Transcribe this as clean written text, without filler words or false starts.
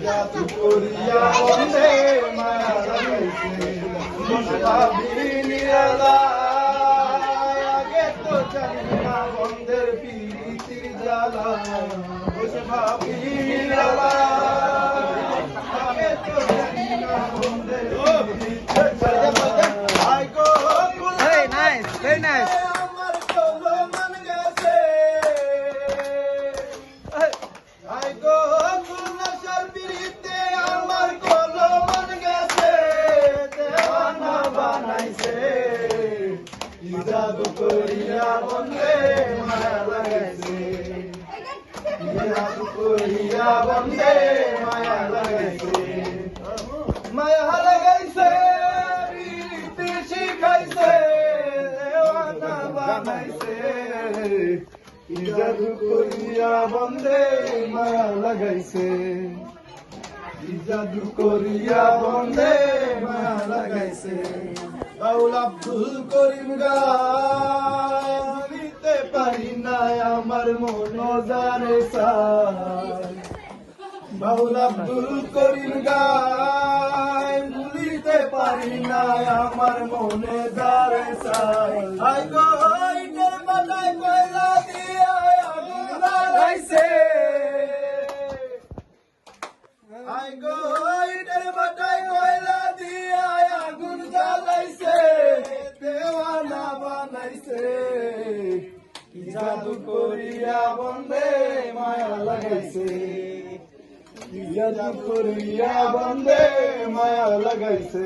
জাদু করিয়া বন্ধে মায়া লাগাইছে ভাবি নিরালা আগে তো জানি না বন্ধের প্রীতির জ্বালা বসে ভাবি নিরালা আগে তো জানি না বন্ধের প্রীতির জ্বালা I go Hey, nice, very nice. আমার চলো মন গেছে আই গো গুলশার বিরিতে আমার কলো মন গেছে দেওয়ানা বানাইছে জাদু করিয়া বন্ধে মায়া লাগাইছে জাদু করিয়া বন্ধে মায়া লাগাইছে মায়া লাগাইছে রীতি শিখাইছে দেওয়ানা বানাইছে জাদু করিয়া বন্ধে মায়া লাগাইছে জাদু করিয়া বন্ধে মায়া লাগাইছে বাউল আব্দুল করিম গাইতে পারি না আমার মন জানে সাই বাউল আব্দুল করিম গাই ভুলিতে পারি না আমার মনে দারে সাই আই গো ইটের বাটায় কয়লা দিয়া আগুন জ্বালাইছে আই গো ইটের বাটায় কয়লা দিয়া আগুন জ্বালাইছে দেওয়ানা বানাইছে জাদু করিয়া বন্ধে মায়া লাগাইছে জাদু করিয়া বন্ধে মায়া লাগাইছে